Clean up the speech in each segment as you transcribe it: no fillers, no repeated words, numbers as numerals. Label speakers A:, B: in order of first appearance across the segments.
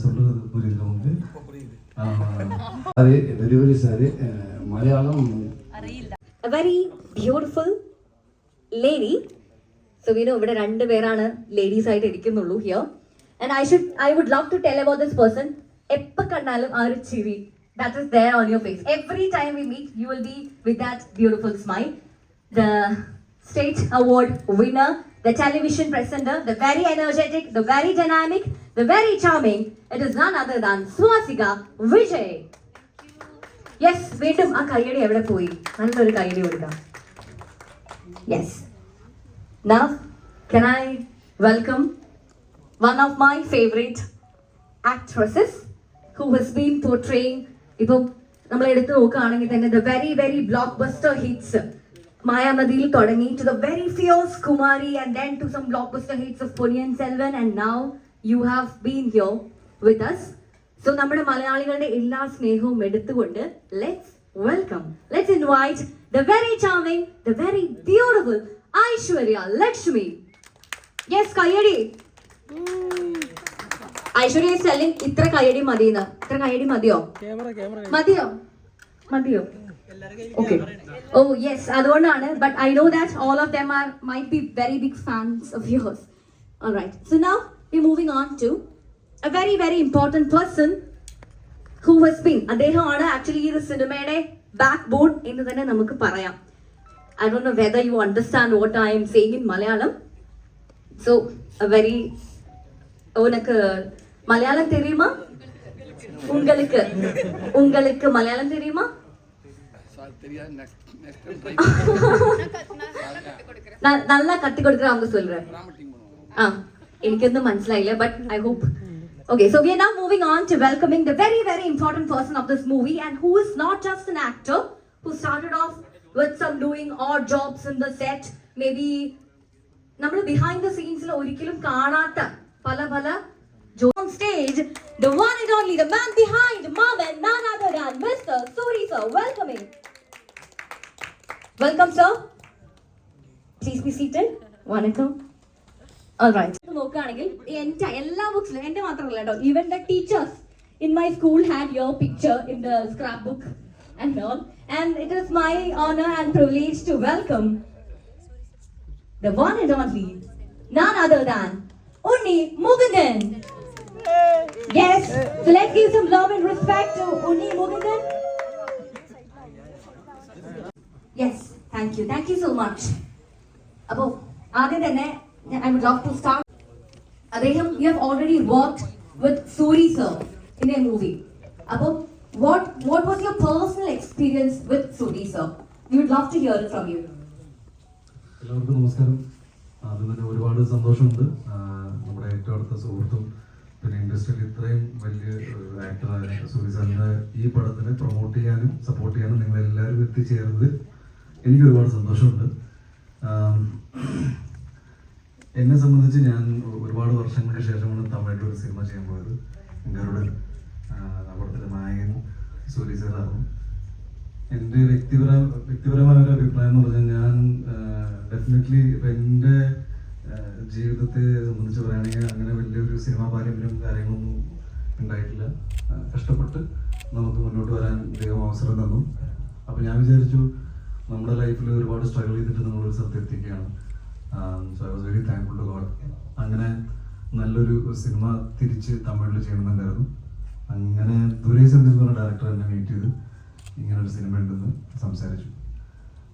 A: சொல்றது புரியுது உங்களுக்கு?
B: Delivery sari Malayalam.
C: A very beautiful lady. So we know ഇവിടെ രണ്ട് പേരാണ് ലേഡീസ് ആയിട്ട് ഇരിക്കുന്നുള്ളൂ here. And I would love to tell about this person. എപ്പോൾ കണ്ടാലും ആ ഒരു ചിരി that is there on your face. Every time we meet, you will be with that beautiful smile. The state award winner, the television presenter, the very energetic, the very dynamic, the very charming. It is none other than Swastika Vijay. Yes, വീണ്ടും ആ കയ്യടി എവിടെ പോയി? നല്ലൊരു കയ്യടി കൊടുക്കാം. Yes. Now, can I welcome one of my favorite actresses who has been portraying, ഇപ്പം നമ്മൾ എടുത്തു നോക്കുകയാണെങ്കിൽ തന്നെ the very very blockbuster hits മായാനദിയിൽ തുടങ്ങി to the very fierce Kumari and then to some blockbuster hits of Ponniyin Selvan, and now you have been here with us. So നമ്മുടെ മലയാളികളുടെ എല്ലാ സ്നേഹവും എടുത്തുകൊണ്ട് let's invite the very charming, the very beautiful Aishwarya Lakshmi. Yes, കയ്യടി. Aishwarya is telling ഇത്ര കയ്യടി മതിയെന്ന്. ഇത്ര കയ്യടി മതിയോ? മതിയോ? Okay. Oh yes, അതുകൊണ്ടാണ്. But I know that all of them might be very big fans of yours. All right. So now we're moving on to a very very important person who has been. അദ്ദേഹമാണ് actually ഈ സിനിമയുടെ back bone എന്ന് തന്നെ നമുക്ക് പറയാം. I don't know whether you understand what I am saying in Malayalam. So a very உனக்கு மலையாளம் தெரியுமா? உங்களுக்கு மலையாளம் தெரியுமா? நல்லா கட்டி கொடுக்குறேன் அவங்க சொல்றேன். എനിക്കൊന്നും മനസ്സിലായില്ല, but I hope. Okay, so we are now moving on to welcoming the very very important person of this movie, and who is not just an actor who started off with some doing odd jobs in the set, maybe നമ്മൾ behind the scenes ഒരിക്കലും കാണാത്ത പല on stage, the one and only, the man behind Mom and none other than Mr. Suri sir. Welcome sir. Please be seated. Vanakkam. All right. നോക്കുകയാണെങ്കിൽ എല്ലാ ബുക്സിലും എൻ്റെ മാത്രമല്ല കേട്ടോ, even the teachers in my school had your picture in the scrapbook and all, and it is my honor and privilege to welcome the one and only, none other than Unni Mukundan. Yes, so let's give some love and respect to Unni Mukundan. Yes, thank you so much. Appo ആദ്യം തന്നെ I would love to start. അദ്ദേഹം, you have already worked with Suri sir in a movie. Appo what was your personal experience with Suri sir? We would love to hear it from you.
A: എല്ലാവർക്കും നമസ്കാരം. ആദ്യം തന്നെ ഒരുപാട് സന്തോഷമുണ്ട് നമ്മുടെ ഏറ്റവും അടുത്ത സുഹൃത്തും പിന്നെ ഇൻഡസ്ട്രിയിൽ ഇത്രയും വലിയ ആക്ടറായ സൂരി സാറിൻ്റെ ഈ പടത്തിനെ പ്രൊമോട്ട് ചെയ്യാനും സപ്പോർട്ട് ചെയ്യാനും നിങ്ങളെല്ലാവരും എത്തിച്ചേർന്നത് എനിക്ക് ഒരുപാട് സന്തോഷമുണ്ട്. എന്നെ സംബന്ധിച്ച് ഞാൻ ഒരുപാട് വർഷങ്ങൾക്ക് ശേഷമാണ് തമിഴിൽ ഒരു സിനിമ ചെയ്യാൻ പോയത്. ഗരുഡൻ, അവിടുത്തെ നായകൻ സൂരി സാറാണ്. എൻ്റെ വ്യക്തിപരമായ ഒരു അഭിപ്രായം എന്ന് പറഞ്ഞാൽ ഞാൻ ഡെഫിനറ്റ്ലി ഇപ്പം എൻ്റെ ജീവിതത്തെ സംബന്ധിച്ച് പറയുകയാണെങ്കിൽ അങ്ങനെ വലിയൊരു സിനിമാ പാരമ്പര്യം കാര്യങ്ങളൊന്നും ഉണ്ടായിട്ടില്ല. കഷ്ടപ്പെട്ട് നമുക്ക് മുന്നോട്ട് വരാൻ ദൈവം അവസരം തന്നു. അപ്പോൾ ഞാൻ വിചാരിച്ചു നമ്മുടെ ലൈഫിൽ ഒരുപാട് സ്ട്രഗിൾ ചെയ്തിട്ട് നമ്മളൊരു സ്ഥലത്ത് എത്തിക്കുകയാണ്. So I was very thankful to God. അങ്ങനെ നല്ലൊരു സിനിമ തിരിച്ച് തമിഴിൽ ചെയ്യണമെന്നുണ്ടായിരുന്നു. അങ്ങനെ ദുരൈ സന്ദേശ് എന്ന് പറഞ്ഞ ഡയറക്ടർ എന്നെ മീറ്റ് ചെയ്ത് ഇങ്ങനൊരു സിനിമ ഉണ്ടെന്ന് സംസാരിച്ചു.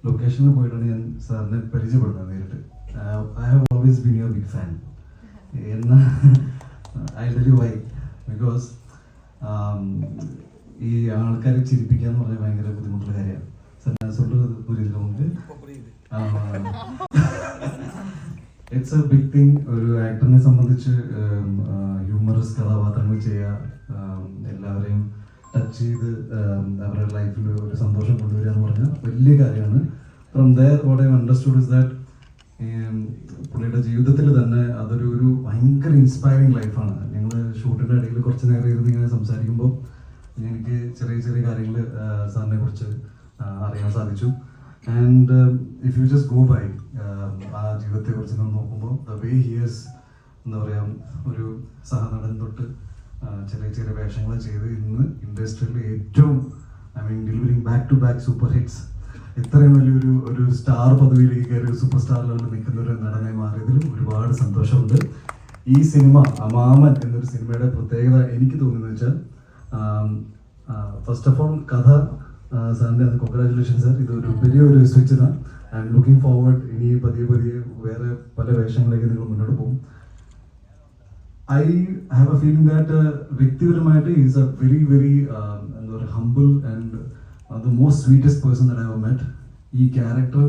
A: ലൊക്കേഷനിൽ പോയിട്ടാണ് ഞാൻ സാറിനെ പരിചയപ്പെടുന്നത് നേരിട്ട്. I have always been your big fan. I'll tell you why. Because ഈ ആൾക്കാരെ ചിരിപ്പിക്കുക എന്ന് പറഞ്ഞാൽ ഭയങ്കര ബുദ്ധിമുട്ടുള്ള കാര്യമാണ്. സാർ சொல்றது புரியுது உங்களுக்கு? It's a big thing. ഒരു ആക്ടറിനെ സംബന്ധിച്ച് ഹ്യൂമറസ് കഥാപാത്രങ്ങൾ ചെയ്യുക, എല്ലാവരെയും ടച്ച് ചെയ്ത് അവരുടെ ലൈഫിൽ ഒരു സന്തോഷം കൊണ്ടുവരിക എന്ന് പറഞ്ഞാൽ വലിയ കാര്യമാണ്. From there what I understood is that പുള്ളിയുടെ ജീവിതത്തിൽ തന്നെ അതൊരു ഭയങ്കര ഇൻസ്പയറിങ് ലൈഫാണ്. ഞങ്ങൾ ഷൂട്ടിൻ്റെ ഇടയിൽ കുറച്ച് നേരം ഇരുന്ന് ഇങ്ങനെ സംസാരിക്കുമ്പോൾ എനിക്ക് ചെറിയ കാര്യങ്ങൾ സാറിനെ കുറിച്ച് അറിയാൻ സാധിച്ചു. And if you just go by ആ ജീവിതത്തെക്കുറിച്ച് നമ്മൾ നോക്കുമ്പോൾ ദ വേ ഹി ഈസ്, എന്താ പറയുക, ഒരു സഹനടൻ തൊട്ട് ചെറിയ ചെറിയ വേഷങ്ങൾ ചെയ്ത് ഇന്ന് ഇൻഡസ്ട്രിയിൽ ഏറ്റവും delivering back to back super hits ഇത്രയും വലിയൊരു സ്റ്റാർ പദവിയിലേക്ക് കയറി സൂപ്പർ സ്റ്റാർ ലെവലിൽ നിൽക്കുന്ന ഒരു നടനായി മാറിയതിൽ ഒരുപാട് സന്തോഷമുണ്ട്. ഈ സിനിമ മാമൻ എന്നൊരു സിനിമയുടെ പ്രത്യേകത എനിക്ക് തോന്നുന്നത് വെച്ചാൽ ഫസ്റ്റ് ഓഫ് ഓൾ കഥ സാറിൻ്റെ കൺഗ്രാജുലേഷൻ സാർ, ഇതൊരു വലിയൊരു സ്വിച്ചാണ്. ആൻഡ് ലുക്കിംഗ് ഫോർവേഡ്, ഇനി പതിയെ പതിയെ വേറെ പല വേഷങ്ങളിലേക്ക് നിങ്ങൾ മുന്നോട്ട് പോകും. I have A feeling that വ്യക്തിപരമായിട്ട് ഈസ് എ വെരി എന്താ പറയുക humble and the most sweetest person that I have met. ഈ ക്യാരക്ടർ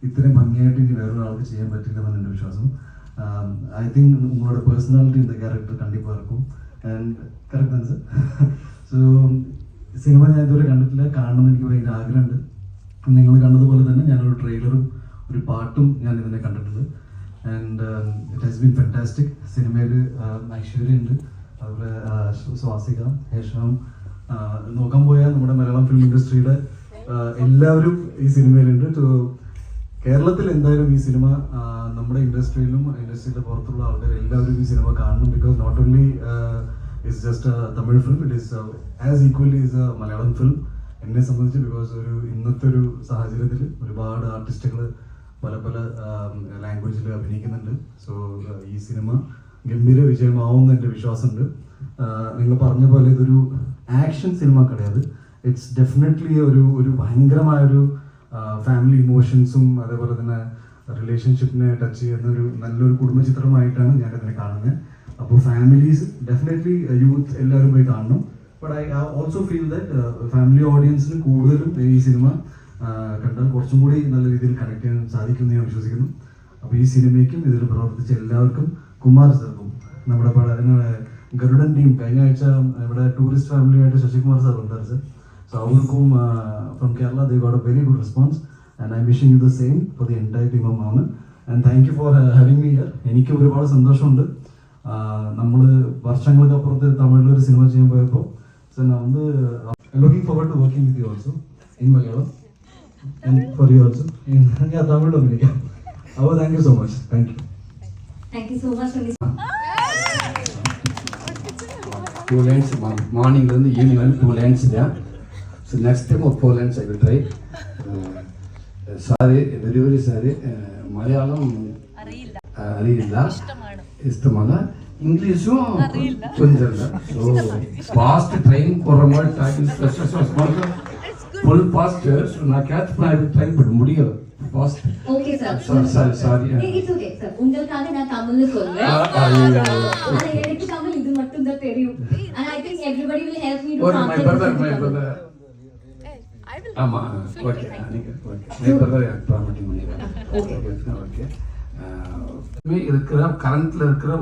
A: ഇത്രയും ഭംഗിയായിട്ട് ഇനി വേറൊരാൾക്ക് ചെയ്യാൻ പറ്റില്ല എന്നാണ് എൻ്റെ വിശ്വാസം. ഐ തിങ്ക് നിങ്ങളുടെ പേഴ്സണാലിറ്റി இந்த ക്യാരക്ടർ കണ്ടിപ്പാக இருக்கும். ആൻഡ് കറക്റ്റ് ആണ് സർ. സോ സിനിമ ഞാൻ ഇതുവരെ കണ്ടിട്ടില്ല, കാണണമെന്ന് എനിക്ക് ഭയങ്കര ആഗ്രഹമുണ്ട്. നിങ്ങൾ കണ്ടതുപോലെ തന്നെ ഞാനൊരു ട്രെയിലറും ഒരു പാട്ടും ഞാൻ ഇതിനെ കണ്ടിട്ടുണ്ട്. And it has been fantastic. സിനിമയിൽ ഐശ്വര്യ ഉണ്ട്, അതുപോലെ സ്വാസിക, ഹേഷം, നോക്കാൻ പോയാൽ നമ്മുടെ മലയാളം ഫിലിം ഇൻഡസ്ട്രിയുടെ എല്ലാവരും ഈ സിനിമയിലുണ്ട്. കേരളത്തിൽ എന്തായാലും ഈ സിനിമ നമ്മുടെ ഇൻഡസ്ട്രിയിലും ഇൻഡസ്ട്രിയുടെ പുറത്തുള്ള ആൾക്കാർ എല്ലാവരും ഈ സിനിമ കാണണം. Because not only it's just a Tamil film, it is as equally is a Malayalam film എന്നെ സംബന്ധിച്ച്. ബിക്കോസ് ഇന്നത്തെ ഒരു സാഹചര്യത്തിൽ ഒരുപാട് ആർട്ടിസ്റ്റുകൾ പല പല ലാംഗ്വേജിൽ അഭിനയിക്കുന്നുണ്ട്. സോ ഈ സിനിമ ഗംഭീര വിജയമാവുമെന്ന് എൻ്റെ വിശ്വാസമുണ്ട്. നിങ്ങൾ പറഞ്ഞ പോലെ ഇതൊരു ആക്ഷൻ സിനിമ കിടയാത്. ഇറ്റ്സ് ഡെഫിനറ്റ്ലി ഒരു ഭയങ്കരമായൊരു ഫാമിലി ഇമോഷൻസും അതേപോലെ തന്നെ റിലേഷൻഷിപ്പിനെ ടച്ച് ചെയ്യുന്ന നല്ലൊരു കുടുംബചിത്രമായിട്ടാണ് ഞാനിതിനെ കാണുന്നത്. അപ്പോൾ ഫാമിലീസ് ഡെഫിനറ്റ്ലി യൂത്ത് എല്ലാവരും പോയി കാണണം. But I also feel that family ഓഡിയൻസിന് കൂടുതലും ഈ സിനിമ കണ്ടാൽ കുറച്ചും കൂടി നല്ല രീതിയിൽ കണക്ട് ചെയ്യാൻ സാധിക്കുമെന്ന് ഞാൻ വിശ്വസിക്കുന്നു. അപ്പോൾ ഈ സിനിമയ്ക്കും ഇതിൽ പ്രവർത്തിച്ച എല്ലാവർക്കും, കുമാർ സാർക്കും, നമ്മുടെ ഗരുഡൻ ടീം കഴിഞ്ഞ ആഴ്ച ഇവിടെ ടൂറിസ്റ്റ് ഫാമിലിയായിട്ട് ശശികുമാർ സാർ ഉണ്ടായിരുന്നു സർ. സോ അവർക്കും from Kerala they got a very good response and I wishing you the same for the entire team of Maaman. And thank you for having me here. എനിക്ക് ഒരുപാട് സന്തോഷമുണ്ട്. നമ്മൾ വർഷങ്ങൾക്ക് അപ്പുറത്ത് തമിഴിലൊരു സിനിമ ചെയ്യാൻ പോയപ്പോൾ സർ ഞാൻ looking forward to working with you also in Malayalam and for you also in Tamil America. Oh, thank you so much. Thank you.
C: Thank you so much for this.
B: 2 lines morning to evening 2 lines there. So next time of 4 lines I will try. Sorry, very sorry. Malayalam അറിയില്ല, ഇഷ്ടമല്ല. ഇംഗ്ലീഷും கொஞ்சம். So fast train போறமாரி time special full fast so na catch plan try பண்ண முடியல fast.
C: Okay sir.
B: Sorry.
C: It's okay sir. உங்களுக்காக நான் தமிழ்ல சொல்றேன். ஆனா எனக்கு தமிழ் இது மட்டும் தான் தெரியும். And I think everybody will help me to translate.
B: My brother. ஆமா ஓகே my brother ட்ரான்ஸ்லேட் பண்ணிடுறேன். Okay. இருக்கிற கரண்ட்ல இருக்கிற